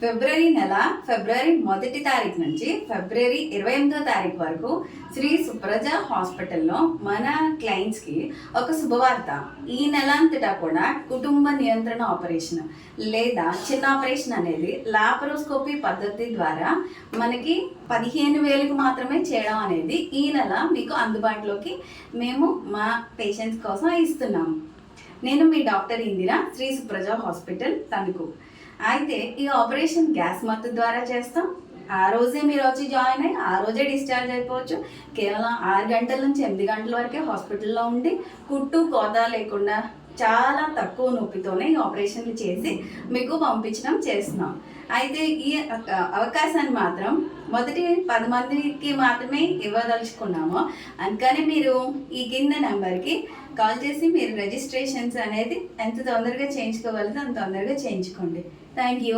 ఫిబ్రవరి నెల ఫిబ్రవరి 1 తారీఖు నుంచి ఫిబ్రవరి 28వ తారీఖు వరకు శ్రీ సుప్రజ హాస్పిటల్లో మన క్లయింట్స్కి ఒక శుభవార్త. ఈ నెల అంతటా కూడా కుటుంబ నియంత్రణ ఆపరేషన్ లేదా చిన్న ఆపరేషన్ అనేది లాపరోస్కోపీ పద్ధతి ద్వారా మనకి 15,000కి మాత్రమే చేయడం అనేది ఈ నెల మీకు అందుబాటులోకి మేము మా పేషెంట్స్ కోసం ఇస్తున్నాము. నేను మీ డాక్టర్ ఇందిరా, శ్రీ సుప్రజ హాస్పిటల్ తణుకు. అయితే ఈ ఆపరేషన్ గ్యాస్ మత్తు ద్వారా చేస్తాం. ఆ రోజే మీరు వచ్చి జాయిన్ అయ్యి ఆ రోజే డిశ్చార్జ్ అయిపోవచ్చు. కేవలం 6 గంటల నుంచి 8 గంటల వరకే హాస్పిటల్లో ఉండి కుట్టు కోత లేకుండా చాలా తక్కువ నొప్పితోనే ఈ ఆపరేషన్లు చేసి మీకు పంపించడం చేస్తున్నాం. అయితే ఈ అవకాశాన్ని మాత్రం మొదటి 10 మందికి మాత్రమే ఇవ్వదలుచుకున్నాము. అందుకని మీరు ఈ కింద నెంబర్కి కాల్ చేసి మీరు రిజిస్ట్రేషన్స్ అనేది ఎంత తొందరగా చేయించుకోగలిగితే అంత తొందరగా చేయించుకోండి. Thank you.